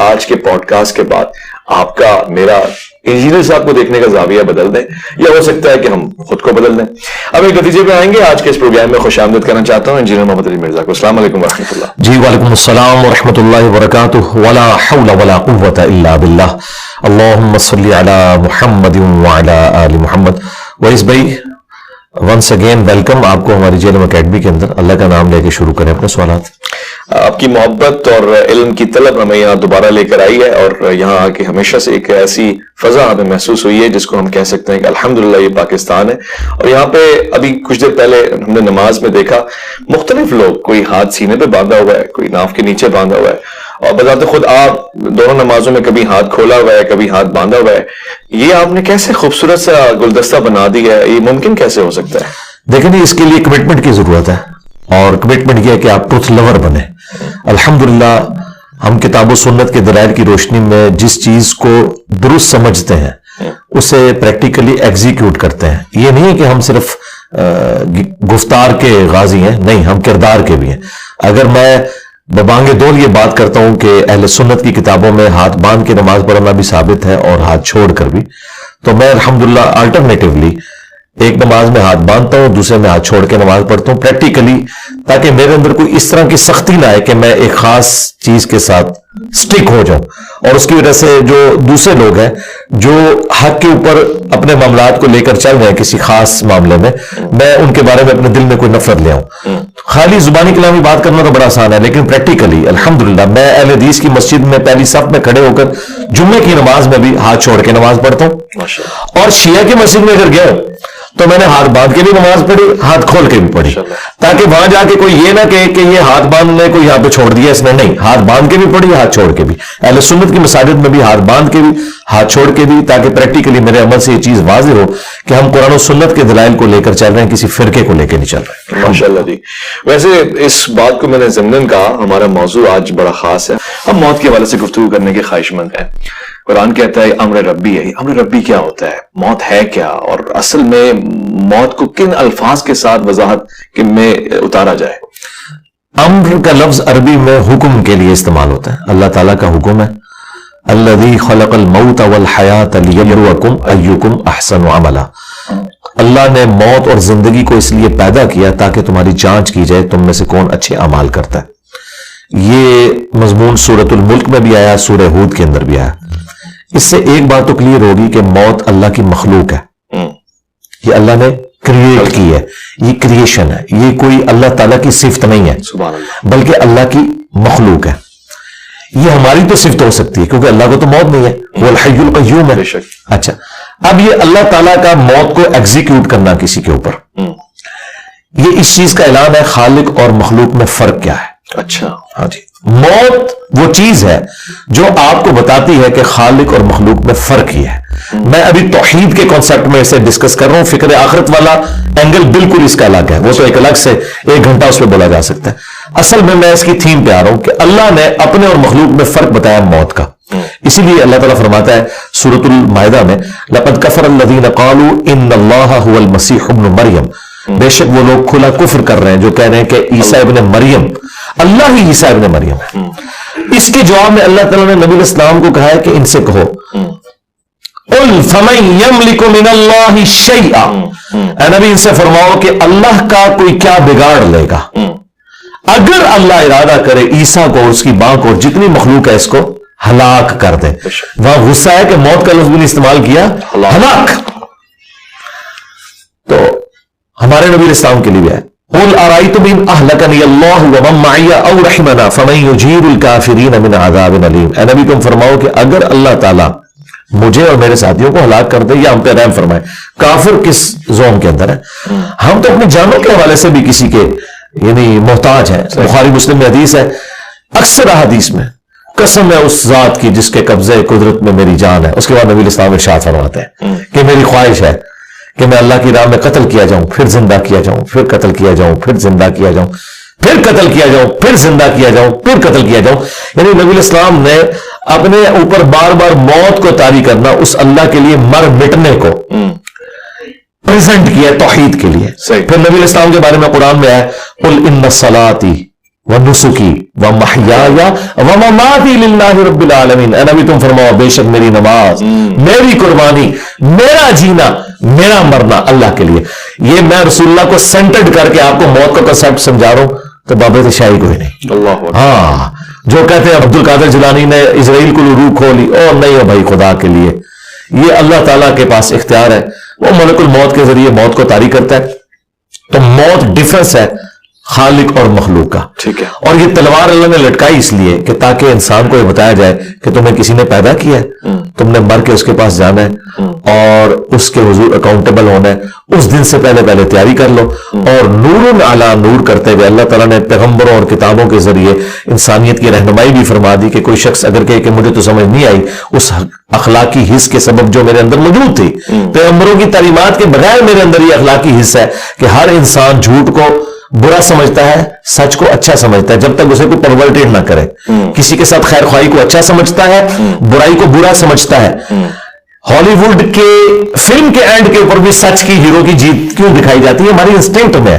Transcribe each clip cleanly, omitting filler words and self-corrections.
آج کے pod cost کے بعد آپ کا میرا انجینئر صاحب کو دیکھنے کا زاویہ بدل دیں یا ہو سکتا ہے کہ ہم خود کو بدل دیں. اب ایک نتیجے پہ آئیں گے. آج کے اس پروگرام میں خوش آمدید کرنا چاہتا ہوں انجینئر محمد علی مرزا کو. السلام علیکم ورحمۃ اللہ. جی وعلیکم السلام ورحمۃ اللہ وبرکاتہ. ولا حول ولا قوۃ الا باللہ. اللہم صلی علی محمد وعلی آل محمد. ویس بھائی ونس اگین ویلکم آپ کو ہماری جے ایل ایم اکیڈمی کے اندر. اللہ کا نام لے کے شروع کریں اپنے سوالات. آپ کی محبت اور علم کی طلب ہمیں یہاں دوبارہ لے کر آئی ہے اور یہاں آ کے ہمیشہ سے ایک ایسی فضا ہمیں محسوس ہوئی ہے جس کو ہم کہہ سکتے ہیں کہ الحمدللہ یہ پاکستان ہے. اور یہاں پہ ابھی کچھ دیر پہلے ہم نے نماز میں دیکھا مختلف لوگ, کوئی ہاتھ سینے پہ باندھا ہوا ہے, کوئی ناف کے نیچے باندھا ہوا ہے, اور بذات خود آپ دونوں نمازوں میں کبھی ہاتھ کھولا ہوا ہے کبھی ہاتھ باندھا ہوا ہے. یہ آپ نے کیسے خوبصورت سا گلدستہ بنا دیا ہے, یہ ممکن کیسے ہو سکتا ہے؟ دیکھیں جی, اس کے لیے کمٹمنٹ کی ضرورت ہے اور کمٹمنٹ یہ ہے کہ آپ ٹروتھ لور بنے. الحمدللہ ہم کتاب و سنت کے دلائل کی روشنی میں جس چیز کو درست سمجھتے ہیں اسے پریکٹیکلی ایگزیکیوٹ کرتے ہیں. یہ نہیں ہے کہ ہم صرف گفتار کے غازی ہیں, نہیں, ہم کردار کے بھی ہیں. اگر میں ببانگ دول یہ بات کرتا ہوں کہ اہل سنت کی کتابوں میں ہاتھ باندھ کے نماز پڑھنا بھی ثابت ہے اور ہاتھ چھوڑ کر بھی, تو میں الحمدللہ آلٹرنیٹیولی ایک نماز میں ہاتھ باندھتا ہوں, دوسرے میں ہاتھ چھوڑ کے نماز پڑھتا ہوں پریکٹیکلی, تاکہ میرے اندر کوئی اس طرح کی سختی نہ آئے کہ میں ایک خاص چیز کے ساتھ سٹک ہو جاؤں. اور اس کی وجہ سے جو دوسرے لوگ ہیں جو حق کے اوپر اپنے معاملات کو لے کر چل رہے ہیں کسی خاص معاملے میں ان کے بارے میں اپنے دل میں کوئی نفرت لے آؤں. خالی زبانی کلامی بات کرنا تو بڑا آسان ہے, لیکن پریکٹیکلی الحمدللہ میں اہل حدیث کی مسجد میں پہلی صف میں کھڑے ہو کر جمعے کی نماز میں بھی ہاتھ چھوڑ کے نماز پڑھتا ہوں. اور شیعہ کی مسجد میں اگر گیا تو میں نے ہاتھ باندھ کے بھی نماز پڑھی, ہاتھ کھول کے بھی پڑھی, تاکہ وہاں جا کے کوئی یہ نہ کہے کہ یہ ہاتھ باندھنے کو یہاں پہ چھوڑ دیا اس نے. نہیں, ہاتھ باندھ کے بھی پڑھی, ہاتھ چھوڑ کے بھی. اہل سنت کی مساجد میں بھی ہاتھ باندھ کے بھی ہاتھ چھوڑ کے بھی, تاکہ پریکٹیکلی میرے عمل سے یہ چیز واضح ہو کہ ہم قرآن و سنت کے دلائل کو لے کر چل رہے ہیں, کسی فرقے کو لے کے نہیں چل رہے. ماشاءاللہ جی. ویسے اس بات کو میں نے ضمناً کہا, ہمارا موضوع آج بڑا خاص ہے. ہم موت کے حوالے سے گفتگو کرنے کے خواہش مند ہیں. قرآن کہتا ہے امر ربی ہے. امر ربی کیا ہوتا ہے؟ موت ہے کیا؟ اور اصل میں موت کو کن الفاظ کے ساتھ وضاحت میں اتارا جائے؟ امر کا لفظ عربی میں حکم کے لیے استعمال ہوتا ہے. اللہ تعالیٰ کا حکم ہے, الذی خلق الموت والحیات لیبلوکم ایکم احسن عملا. اللہ نے موت اور زندگی کو اس لیے پیدا کیا تاکہ تمہاری جانچ کی جائے تم میں سے کون اچھے اعمال کرتا ہے. یہ مضمون سورۃ الملک میں بھی آیا, سورہ ہود کے اندر بھی آیا. اس سے ایک بات تو کلیئر ہوگی کہ موت اللہ کی مخلوق ہے, یہ اللہ نے کریٹ کی ہے, یہ کریشن ہے, یہ کوئی اللہ تعالیٰ کی صفت نہیں ہے بلکہ اللہ کی مخلوق ہے. یہ ہماری تو صفت ہو سکتی ہے کیونکہ اللہ کو تو موت نہیں ہے, وہ الحی القیوم ہے. اچھا, اب یہ اللہ تعالیٰ کا موت کو ایگزیکیوٹ کرنا کسی کے اوپر, یہ اس چیز کا اعلان ہے خالق اور مخلوق میں فرق کیا ہے. اچھا, ہاں جی. موت وہ چیز ہے جو آپ کو بتاتی ہے کہ خالق اور مخلوق میں فرق ہی ہے. میں ابھی توحید کے کانسیپٹ میں اسے ڈسکس کر رہا ہوں, فکر آخرت والا اینگل بالکل اس کا الگ ہے, وہ تو ایک الگ سے 1 گھنٹہ اس پہ بولا جا سکتا ہے. اصل میں اس کی تھیم پہ آ رہا ہوں کہ اللہ نے اپنے اور مخلوق میں فرق بتایا موت کا. اسی لیے اللہ تعالیٰ فرماتا ہے سورۃ المائدہ میں, لقد کفر الذین قالوا ان اللہ هو المسیح ابن مریم. بے شک وہ لوگ کھلا کفر کر رہے ہیں جو کہہ رہے ہیں کہ عیسیٰ ابن مریم اللہ ہی عیسیٰ ابن مریم ہے. اس کے جواب میں اللہ تعالیٰ نے نبی اسلام کو کہا ہے کہ ان سے کہو قل فمن یملک من اللہ شیئا, اے نبی ان سے فرماؤ کہ اللہ کا کوئی کیا بگاڑ لے گا اگر اللہ ارادہ کرے عیسیٰ کو اور اس کی ماں کو اور جتنی مخلوق ہے اس کو ہلاک کر دے. وہاں غصہ ہے کہ موت کا لفظ بھی نہیں استعمال کیا, ہلاک. تو ہمارے نبی اسلام کے لیے ہے قل ارأیتم ان اہلکنی اللہ ومن معی او رحمنا فمن یجیر الکافرین من عذاب علیم. اے نبی تم فرماؤ کہ اگر اللہ تعالیٰ مجھے اور میرے ساتھیوں کو ہلاک کر دے یا ہم پہ رحم فرمائے. کافر کس زون کے اندر ہے؟ ہم تو اپنی جانوں کے حوالے سے بھی کسی کے یعنی محتاج ہیں. بخاری مسلم میں حدیث ہے, اکثر حدیث میں قسم ہے اس ذات کی جس کے قبضے قدرت میں میری جان ہے. اس کے بعد نبی اسلام ارشاد فرماتے ہیں کہ میری خواہش ہے کہ میں اللہ کی راہ میں قتل کیا جاؤں, پھر زندہ کیا جاؤں, پھر قتل کیا جاؤں, پھر زندہ کیا جاؤں, پھر قتل کیا جاؤں, پھر زندہ کیا جاؤں, پھر قتل کیا جاؤں. یعنی نبی اسلام نے اپنے اوپر بار بار موت کو طاری کرنا اس اللہ کے لیے مر مٹنے کو پریزنٹ کیا توحید کے لیے. پھر نبی اسلام کے بارے میں قرآن میں ہے قل ان صلاتی वनुसुकी व महयाया व ममाती लिल्लाहि रब्बिल आलमीन। ए नबी तुम फरमाओ बेशक मेरी नमाज, मेरी कुर्बानी, मेरा जीना, मेरा मरना अल्लाह के लिए। ये मैं रसूलुल्लाह को सेंटर्ड करके आपको मौत का कंसेप्ट समझा रहा हूं तो बाबे से शाही कोई नहीं। अल्लाह। हाँ, जो कहते हैं अब्दुल कादिर जिलानी ने इजराइल को रूह खोली, ओ नहीं है भाई खुदा के लिए, ये अल्लाह ताला के पास इख्तियार है, वो मलकुल मौत के जरिए मौत को तारी करता है। तो मौत डिफरेंस है खालिक और मखलूक का। ठीक है। और ये तलवार अल्लाह ने लटकाई इसलिए कि ताकि इंसान को ये बताया जाए कि तुम्हें किसी ने पैदा किया है, तुमने मर के उसके पास जाना है और उसके हुजूर अकाउंटेबल होना है। उस दिन से पहले पहले तैयारी कर लो। और नूरुन अला नूर करते हुए अल्लाह ताला ने पैगंबरों और किताबों के जरिए इंसानियत की रहनुमाई भी फरमा दी कि कोई शख्स अगर कहे कि मुझे तो समझ नहीं आई उस अखलाकी हिस्स के सबब जो मेरे अंदर मौजूद थी, पैगंबरों की तालीमात के बगैर मेरे अंदर ये अखलाकी हिस्सा है कि हर इंसान झूठ को बुरा समझता है, सच को अच्छा समझता है, जब तक उसे कोई परवर्टेड ना करे। किसी के साथ खैर ख्वाही को अच्छा समझता है, बुराई को बुरा समझता है। हॉलीवुड के फिल्म के एंड के ऊपर भी सच की हीरो की जीत क्यों दिखाई जाती है? हमारी इंस्टिंक्ट में।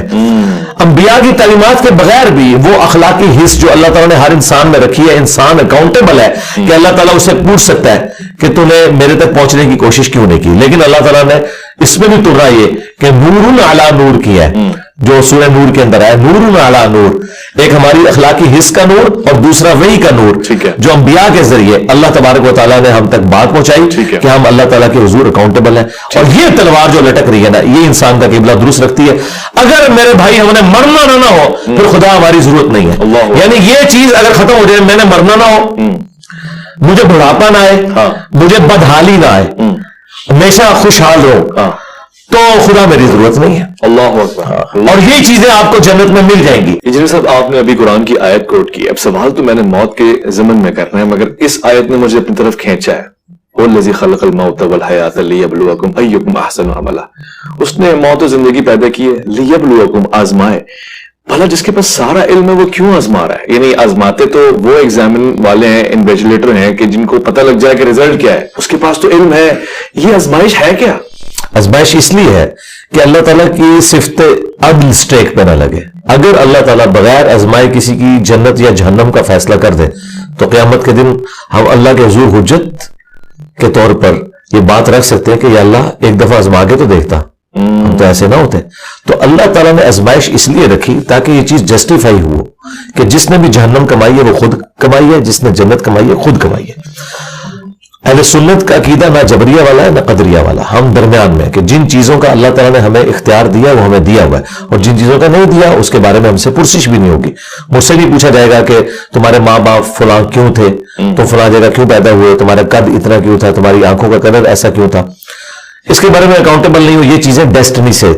अंबिया की तालीमात के बगैर भी वो अखलाकी हिस्स जो अल्लाह ताला ने हर इंसान में रखी है, इंसान अकाउंटेबल है कि अल्लाह ताला उसे पूछ सकता है कि तूने मेरे तक पहुंचने की कोशिश क्यों नहीं की। लेकिन अल्लाह ताला ने इसमें भी तुर्रा ये कि नूरुन अला नूर किया है, जो सूरह नूर के अंदर है, नूरुन अला नूर। एक हमारी अखलाकी हिस्स का नूर और दूसरा वही का नूर, ठीक है, जो अंबिया के जरिए अल्लाह तबारक व तआला ने हम तक बात पहुंचाई कि हम अल्लाह ताला के हुजूर अकाउंटेबल हैं। और ये तलवार जो लटक रही है ना, ये इंसान का किबला दुरुस्त रखती है। अगर मेरे भाई हमने मरना ना हो फिर खुदा हमारी जरूरत नहीं है। यानी ये चीज अगर खत्म हो जाए, मैंने मरना ना हो, मुझे बुढ़ापा ना आए, मुझे बदहाली ना आए, हमेशा खुशहाल रहो, तो खुदा मेरी जरूरत नहीं है। अल्लाह अकबर। और ये चीजें आपको जन्नत में मिल जाएंगी। इंजीनियर साहब, आपने अभी कुरान की आयत कोट की। अब सवाल तो मैंने मौत के ज़मन में करना है, मगर इस आयत ने मुझे अपनी तरफ खींचा है। वल्लज़ी खलक़ल मौत वल हयात लियब्लुवकुम अय्युकुम अहसनु अमला। उसने मौत और जिंदगी पैदा की है लियब्लुवकुम, आजमाए। भला जिसके पास सारा इल्म है वो क्यों आजमा रहा है? यानी आजमाते तो वो एग्जामिन वाले हैं, इन्विजिलेटर हैं कि जिनको पता लग जाए कि रिजल्ट क्या है, उसके पास तो इल्म है। ये आजमाइश है क्या? आजमाइश इसलिए है कि अल्लाह ताला की सिफ्त अदल स्टेक पे ना लगे। अगर अल्लाह ताला बगैर आजमाए किसी की जन्नत या जहन्नम का फैसला कर दे तो क़यामत के दिन हम अल्लाह के हुजूर हुज्जत के तौर पर ये बात रख सकते हैं कि या अल्लाह एक दफा आजमा के तो देखता, हम तो ऐसे ना होते। तो अल्लाह ताला ने आजमाइश इसलिए रखी ताकि ये चीज जस्टिफाई हो कि जिसने भी जहन्नम कमाई है वो खुद कमाई है, जिसने जन्नत कमाई है खुद कमाई है। अहले सुन्नत का अकीदा ना जबरिया वाला है ना कदरिया वाला, हम दरमियान में कि जिन चीजों का अल्लाह ताला ने हमें इख्तियार दिया वो हमें दिया हुआ है, और जिन चीजों का नहीं दिया उसके बारे में हमसे पुरसिश भी नहीं होगी। मुझसे भी पूछा जाएगा कि तुम्हारे माँ बाप फलां क्यों थे, तो फलां जगह क्यों पैदा हुए, तुम्हारा कद इतना क्यों था, तुम्हारी आंखों का कलर ऐसा क्यों था, इसके बारे में अकाउंटेबल नहीं हो। ये चीजें डेस्टिनी से,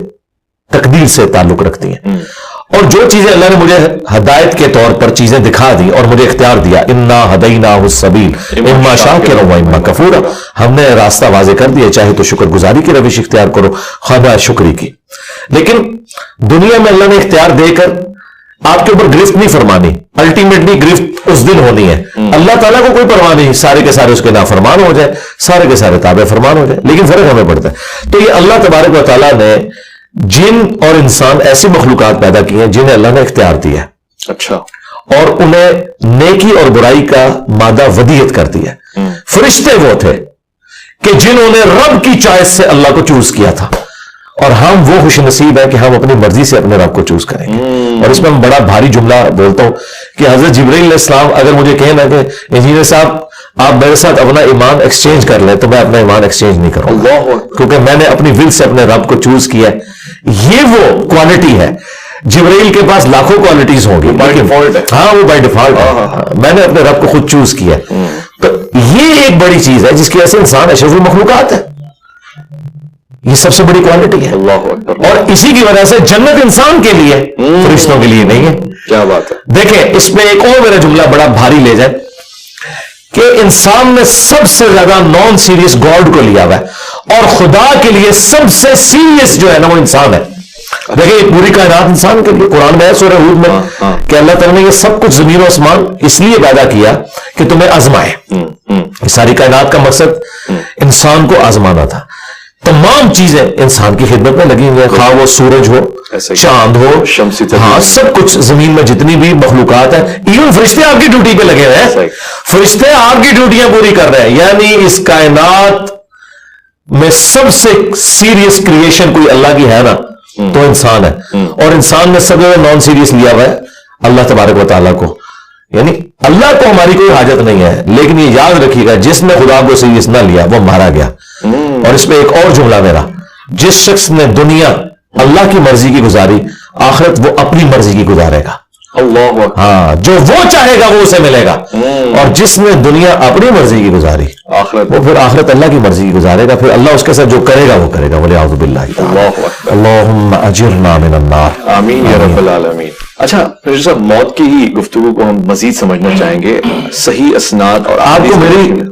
तकदीर से ताल्लुक रखती हैं। और जो चीजें अल्लाह ने मुझे हदायत के तौर पर चीजें दिखा दी और मुझे इख्तियार दिया, इन्ना हदैनाहु सबील इम्मा शाकिरा व इम्मा कफूरा, हमने रास्ता वाज़े कर दिया, चाहे तो शुक्रगुजारी की रविश इख्तियार करो, ख्वाह शुक्री की। लेकिन दुनिया में अल्लाह ने इख्तियार देकर आपके ऊपर गिरफ्त नहीं फरमानी, अल्टीमेटली गिरफ्त उस दिन होनी है। अल्लाह ताला को कोई परवाह नहीं, सारे के सारे उसके नाफरमान हो जाए, सारे के सारे ताबे फरमान हो जाए, लेकिन फर्क हमें पड़ता है। तो ये अल्लाह तबारक व तआला ने जिन और इंसान ऐसी मखलूकात पैदा की हैं जिन्हें अल्लाह ने इख्तियार दिया है, अच्छा, और उन्हें नेकी और बुराई का मादा वदीयत कर दिया। फरिश्ते वो थे कि जिन्होंने रब की चॉइस से अल्लाह को चूज किया था, और हम वो खुश नसीब है कि हम अपनी मर्जी से अपने रब को चूज करेंगे। और इसमें मैं बड़ा भारी जुमला बोलता हूं कि हजरत जिब्रील अलैहिस्सलाम अगर मुझे कहना कि इंजीनियर साहब आप मेरे साथ अपना ईमान एक्सचेंज कर लें, तो मैं अपना ईमान एक्सचेंज नहीं करूंगा, क्योंकि मैंने अपनी विल से अपने रब को चूज किया है। ये वो क्वालिटी है। जिब्रील के पास लाखों क्वालिटीज होंगी, बाय डिफॉल्ट है। हाँ, वो बाय डिफॉल्ट है। मैंने अपने रब को खुद चूज किया। तो ये एक बड़ी चीज है जिसकी वजह से इंसान अशरफुल मखलूकात है। ये सबसे बड़ी क्वालिटी है। अल्लाह अकबर। और इसी की वजह से जन्नत इंसान के लिए, फरिश्तों के लिए नहीं है। क्या बात है। देखें, इसमें एक और मेरा जुमला बड़ा भारी ले जाए कि इंसान ने सबसे ज्यादा नॉन सीरियस गॉड को लिया हुआ है, और खुदा के लिए सबसे सीरियस जो है ना वो इंसान है। देखिए, पूरी कायनात इंसान के लिए, कुरान में है सूरह हूद में कि अल्लाह ताला ने ये सब कुछ जमीन और आसमान इसलिए पैदा किया कि तुम्हें आजमाए। सारी कायनात का मकसद इंसान को आजमाना था। तमाम चीजें इंसान की खिदमत में लगी हुई है, खा वो सूरज हो, ऐसे ही। चांद हो, शम्सी हाँ, सब कुछ जमीन में जितनी भी मखलूकात है, इवन फरिश्ते आपकी ड्यूटी पे लगे हुए सही। हैं, फरिश्ते आपकी ड्यूटियां पूरी कर रहे हैं। यानी इस कायनात में सबसे सीरियस क्रिएशन कोई अल्लाह की है ना तो इंसान है, और इंसान ने सबसे नॉन सीरियस लिया हुआ है अल्लाह तबारक व तआला को। यानी अल्लाह को हमारी कोई हाजत नहीं है, लेकिन ये याद रखिएगा जिसने खुदा को सीरियस ना लिया वो मारा गया। और इसमें एक और जुमला मेरा, जिस शख्स ने दुनिया अल्लाह की मर्जी की गुजारी, आखिरत वो अपनी मर्जी की गुजारेगा। अल्लाह, हाँ, जो वो चाहेगा वो उसे मिलेगा, और जिसने दुनिया अपनी मर्जी की गुजारी, आखिरत वो फिर आखिरत अल्लाह की मर्जी की गुजारेगा। फिर अल्लाह उसके साथ जो करेगा वो करेगा। वलियाउज़ु बिल्लाहि ताला। अल्लाहुम्मा अजिरना मिनन नार। आमीन या रब्बल आलमीन। अच्छा फिर साहब, मौत की ही गुफ्तगू को हम मजीद समझना चाहेंगे, सही असनाद और आपको मेरी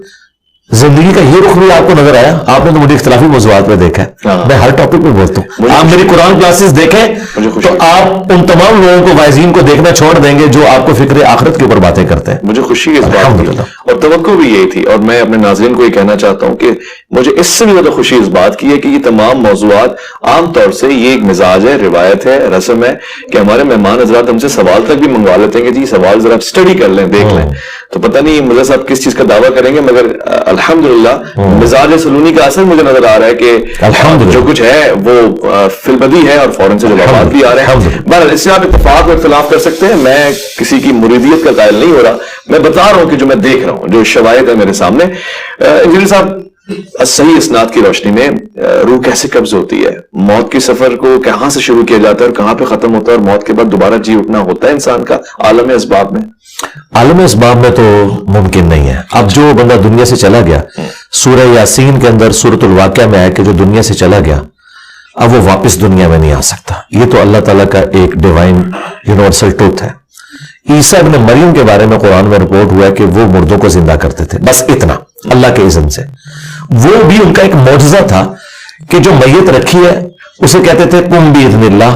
जिंदगी का ये रुख भी आपको नजर आया? आपने तो मुझे इख्तिलाफी मौज़ूआत में देखा है, मैं हर टॉपिक पे बोलता हूँ। आप मेरी कुरान क्लासेस देखें तो आप उन तमाम लोगों को, वाइज़ीन को देखना छोड़ देंगे जो आपको फिक्र आखिरत के ऊपर बातें करते हैं। मुझे खुशी है इस बात की, और तवक्को भी यही थी, और मैं अपने नाज़रीन को ये कहना चाहता हूँ कि मुझे इससे भी ज्यादा खुशी इस बात की है कि ये तमाम मौज़ूआत आमतौर से ये एक मिजाज है, रिवायत है, रस्म है कि हमारे मेहमान हजरात हमसे सवाल तक भी मंगवा लेते हैं कि जी सवाल जरा स्टडी कर लें, देख लें। तो पता नहीं मुझे साहब किस चीज का दावा करेंगे, मगर अल्हम्दुलिल्लाह मिजाज सलूनी का असर मुझे नजर आ रहा है कि जो कुछ है वो फिलबदी है, और फौरन से जवाब भी आ रहे हैं। बहरहाल इससे आप इत्तेफाक और इख्तिलाफ कर सकते हैं, मैं किसी की मुरीदियत का कायल नहीं हो रहा, मैं बता रहा हूं कि जो मैं देख रहा हूं, जो शवाहिद है मेरे सामने। इंजीनियर साहब, सही इसनाद की रोशनी में रूह कैसे कब्ज होती है? मौत के सफर को कहां से शुरू किया जाता है और कहां पे खत्म होता है, और मौत के बाद दोबारा जी उठना होता है इंसान का आलम अस्बाब में? आलम अस्बाब में तो मुमकिन नहीं है। अब जो बंदा दुनिया से चला गया, सूरह यासीन के अंदर सूरतुल वाक़िया में है कि जो दुनिया से चला गया अब वो वापस दुनिया में नहीं आ सकता। ये तो अल्लाह ताला का एक डिवाइन यूनिवर्सल ट्रूथ है। ईसा इब्न मरियम के बारे में कुरान में रिपोर्ट हुआ है कि वो मुर्दों को जिंदा करते थे, बस इतना, अल्लाह के इज़्न से। वो भी उनका एक मौजज़ा था कि जो मैयत रखी है उसे कहते थे कुम बिइज़्निल्लाह,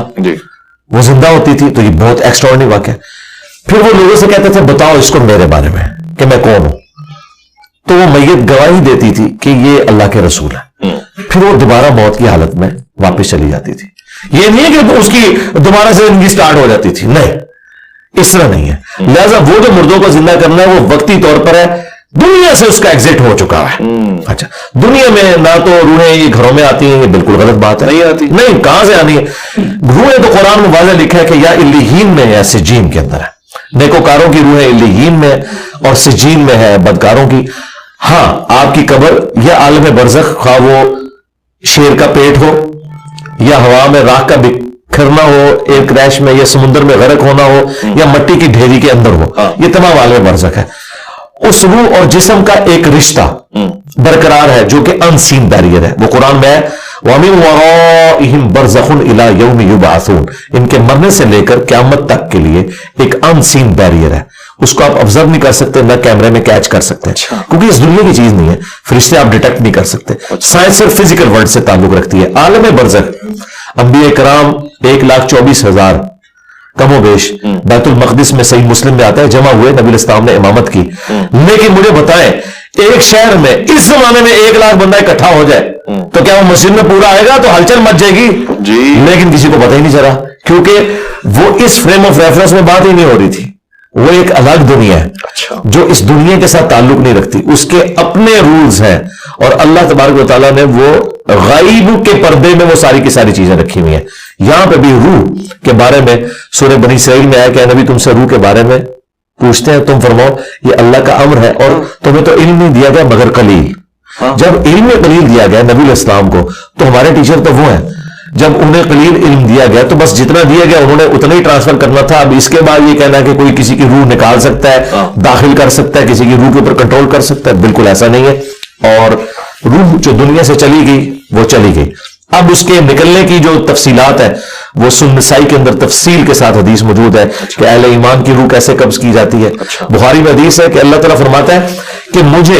वो जिंदा होती थी। तो ये बहुत एक्स्ट्राऑर्डिनरी वाक़या। फिर वो लोगों से कहते थे बताओ इसको मेरे बारे में कि मैं कौन हूं, तो वो मैयत गवाही देती थी कि ये अल्लाह के रसूल है। फिर वो दोबारा मौत की हालत में वापस चली जाती थी। ये नहीं है कि उसकी दोबारा से जिंदगी स्टार्ट हो जाती थी, नहीं, इस तरह नहीं है। लिहाजा वो जो मुर्दों को जिंदा करना है वो वक्ती तौर पर है, दुनिया से उसका एग्जिट हो चुका है। अच्छा, दुनिया में ना तो रूहें ये घरों में आती हैं, ये बिल्कुल गलत बात है, नहीं आती, नहीं, कहां से आनी है रूहें? तो कुरान में वाज़ेह लिखा है कि या इल्लीहीन में है, सिज्जीन के अंदर है। नेकोकारों की रूहें इल्लीहीन में और सिज्जीन में है बदकारों की। हाँ, आपकी कब्र या आलम बरज़ख, खा वो शेर का पेट हो या हवा में राख का बिखरना हो, एयर क्रैश में या समुद्र में गर्क होना हो, या मट्टी की ढेरी के अंदर हो, ये तमाम आलम बरज़ख है। उस रूह और जिस्म का एक रिश्ता बरकरार है जो कि अनसीन बैरियर है। वो कुरान में है वमिन वराइहिम बरज़खुन इला यौमि युबअसून, इनके मरने से लेकर क़यामत तक के लिए एक अनसीन बैरियर है। उसको आप ऑब्जर्व नहीं कर सकते, ना कैमरे में कैच कर सकते हैं, क्योंकि इस दुनिया की चीज नहीं है। फरिश्ते आप डिटेक्ट नहीं कर सकते। साइंस सिर्फ फिजिकल वर्ल्ड से ताल्लुक रखती है। आलम बरज़ख, अंबिया कराम 1,24,000 कमोबेश बैतुल मक़दिस में, सही मुस्लिम में आता है, जमा हुए, नबी इस्लाम ने इमामत की। लेकिन मुझे बताएं, एक शहर में इस जमाने में 1 लाख बंदा इकट्ठा हो जाए तो क्या वो मस्जिद में पूरा आएगा? तो हलचल मच जाएगी जी। लेकिन किसी को पता ही नहीं चला, क्योंकि वो इस फ्रेम ऑफ रेफरेंस में बात ही नहीं हो रही थी। वो एक अलग दुनिया है। अच्छा। जो इस दुनिया के साथ ताल्लुक नहीं रखती, उसके अपने रूल्स हैं, और अल्लाह तबारक व तआला ने वो गायब के पर्दे में वो सारी की सारी चीजें रखी हुई हैं। यहां पे भी रूह के बारे में सूरह बनी इसराइल में आया कि नबी तुमसे रूह के बारे में पूछते हैं, तुम फरमाओ ये अल्लाह का अम्र है, और तुम्हें तो इल्म नहीं दिया गया मगर कलील। जब इल्म कलील दिया गया नबी इस्लाम को, तो हमारे टीचर तो वो हैं, जब उन्हें कलील इल्म दिया गया तो बस जितना दिया गया उन्होंने उतना ही ट्रांसफर करना था। अब इसके बाद ये कहना कि कोई किसी की रूह निकाल सकता है, दाखिल कर सकता है, किसी की रूह के ऊपर कंट्रोल कर सकता है, बिल्कुल ऐसा नहीं है। और रूह जो दुनिया से चली गई वो चली गई। अब उसके निकलने की जो तफसीलात है वो सुन्नह नसाई के अंदर तफसील के साथ हदीस मौजूद है कि अहले ईमान की रूह कैसे कब्ज की जाती है। बुखारी में हदीस है कि अल्लाह ताला फरमाता है कि मुझे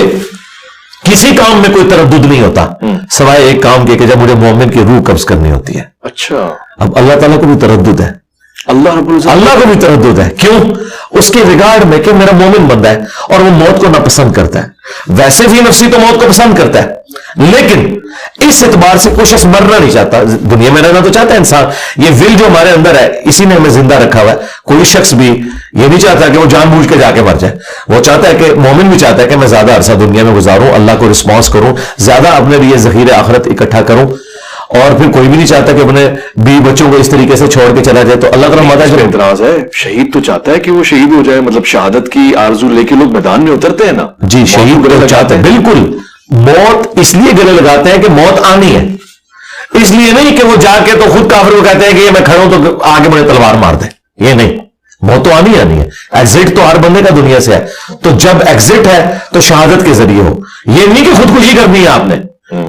किसी काम में कोई तरद्दुद नहीं होता सवाए एक काम के कि जब मुझे मोमिन की रूह कब्ज करनी होती है। अच्छा, अब अल्लाह ताला को भी तरद्दुद है, अल्लाह को भी तरद्दुद है। क्यों? उसके रिगार्ड में कि मेरा मोमिन बंदा है और वो मौत को नापसंद करता है। वैसे भी नफ्सी तो मौत को पसंद करता है, لیکن اس اعتبار سے کوئی شخص مرنا نہیں چاہتا. دنیا میں رہنا تو چاہتا ہے انسان, یہ ول جو ہمارے اندر ہے اسی نے ہمیں زندہ رکھا ہوا ہے. کوئی شخص بھی یہ نہیں چاہتا کہ وہ جان بوجھ کے جا کے مر جائے. وہ چاہتا ہے کہ مومن بھی چاہتا ہے کہ میں زیادہ عرصہ دنیا میں گزاروں, اللہ کو رسپانس کروں, زیادہ اپنے لیے ذخیرہ آخرت اکٹھا کروں. اور پھر کوئی بھی نہیں چاہتا کہ اپنے بیوی بچوں کو اس طریقے سے چھوڑ کے چلا جائے. تو اللہ تعالیٰ ماتا ہے اعتراض ہے, شہید تو چاہتا ہے کہ وہ شہید ہو جائے, مطلب شہادت کی آرزو لے کے لوگ میدان میں اترتے ہیں نا. جی شہید تو چاہتے ہیں, بالکل. موت اس لیے گلے لگاتے ہیں کہ موت آنی ہے, اس لیے نہیں کہ وہ جا کے تو خود کافر کو کہتے ہیں کہ یہ میں کھڑا ہوں تو آگے مجھے تلوار مار دے. یہ نہیں, موت تو آنی ہے. ایگزٹ تو ہر بندے کا دنیا سے ہے, تو جب ایگزٹ ہے تو شہادت کے ذریعے ہو. یہ نہیں کہ خودکشی کرنی ہے آپ نے,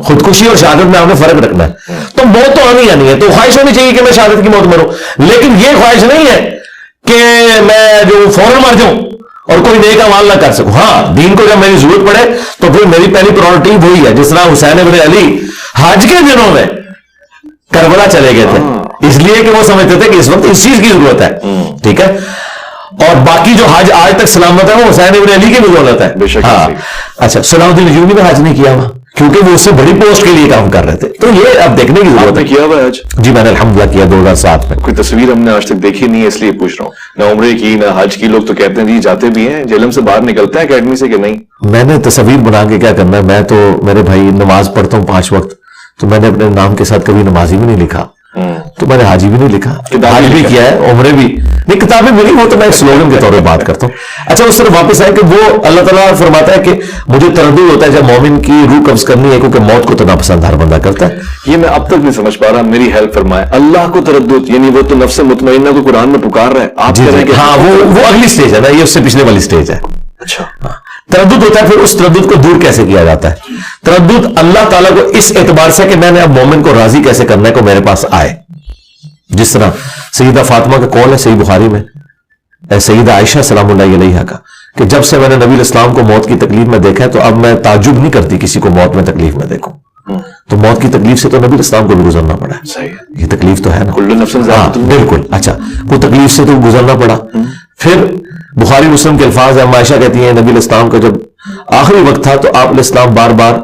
خودکشی اور شہادت میں آپ نے فرق رکھنا ہے. تو موت تو آنی ہے, تو خواہش ہونی چاہیے کہ میں شہادت کی موت مروں, لیکن یہ خواہش نہیں ہے کہ میں جو فوراً مر جاؤں اور کوئی نیک اعمال نہ کر سکوں. ہاں دین کو جب میری ضرورت پڑے تو پھر میری پہلی پرائورٹی وہی ہے. جس طرح حسین ابن علی حج کے دنوں میں کربلا چلے گئے تھے اس لیے کہ وہ سمجھتے تھے کہ اس وقت اس چیز کی ضرورت ہے. ٹھیک ہے, اور باقی جو حج آج تک سلامت ہے وہ حسین ابن علی کی بدولت ہے. ہاں اچھا, صلاح الدین ایوبی نے حج نہیں کیا ہوا کیونکہ وہ اس سے بڑی پوسٹ کے لیے کام کر رہے تھے. تو یہ اب دیکھنے کی ضرورت ہے. کیا ہوا ہے حج؟ جی میں نے الحمدللہ کیا 2007 میں. کوئی تصویر ہم نے آج تک دیکھی نہیں ہے اس لیے پوچھ رہا ہوں. نہ عمرے کی نہ حج کی. لوگ تو کہتے ہیں جی جاتے بھی ہیں, جہلم سے باہر نکلتے ہیں اکیڈمی سے کہ نہیں. میں نے تصویر بنا کے کیا کرنا ہے, میں تو میرے بھائی نماز پڑھتا ہوں 5 وقت, تو میں نے اپنے نام کے ساتھ کبھی نمازی بھی نہیں لکھا, تو میں نے حاجی بھی نہیں لکھا, حج بھی کیا ہے, عمرے بھی نہیں. کتابیں ملی وہ تو میں سلوگن کے طور پہ بات کرتا ہوں. اچھا اس طرح واپس آئے کہ وہ اللہ تعالیٰ فرماتا ہے کہ مجھے تردد ہوتا ہے جب مومن کی روح قبض کرنی ہے, کیونکہ موت کو تو ناپسند ہر بندہ کرتا ہے. یہ میں اب تک نہیں سمجھ پا رہا, میری ہیلپ فرمائے. اللہ کو تردد یعنی وہ تو نفس مطمئنہ کو قرآن میں پکار رہا ہے, آپ کہہ رہے ہیں کہ ہاں وہ اگلی سٹیج ہے نا, یہ اس سے پچھلے والی سٹیج ہے. اچھا تردد ہوتا ہے, پھر اس تردد کو دور کیسے کیا جاتا ہے. تردد اللہ تعالیٰ کو اس اعتبار سے کہ میں نے اب مومن کو راضی کیسے کرنا ہے کو میرے پاس آئے. جس طرح سیدہ فاطمہ کا قول ہے صحیح بخاری میں, سیدہ عائشہ سلام اللہ علیہا کا, کہ جب سے میں نے نبی الاسلام کو موت کی تکلیف میں دیکھا ہے تو اب میں تعجب نہیں کرتی کسی کو موت میں تکلیف میں دیکھوں. تو موت کی تکلیف سے تو نبی الاسلام کو بھی گزرنا پڑا ہے. صحیح, یہ تکلیف تو ہے نا. کل نفس ذائقۃ الموت. بالکل. اچھا وہ تکلیف سے تو گزرنا پڑا. پھر بخاری مسلم کے الفاظ ہیں, عائشہ کہتی ہیں نبی الاسلام کا جب آخری وقت تھا تو آپ علیہ السلام بار بار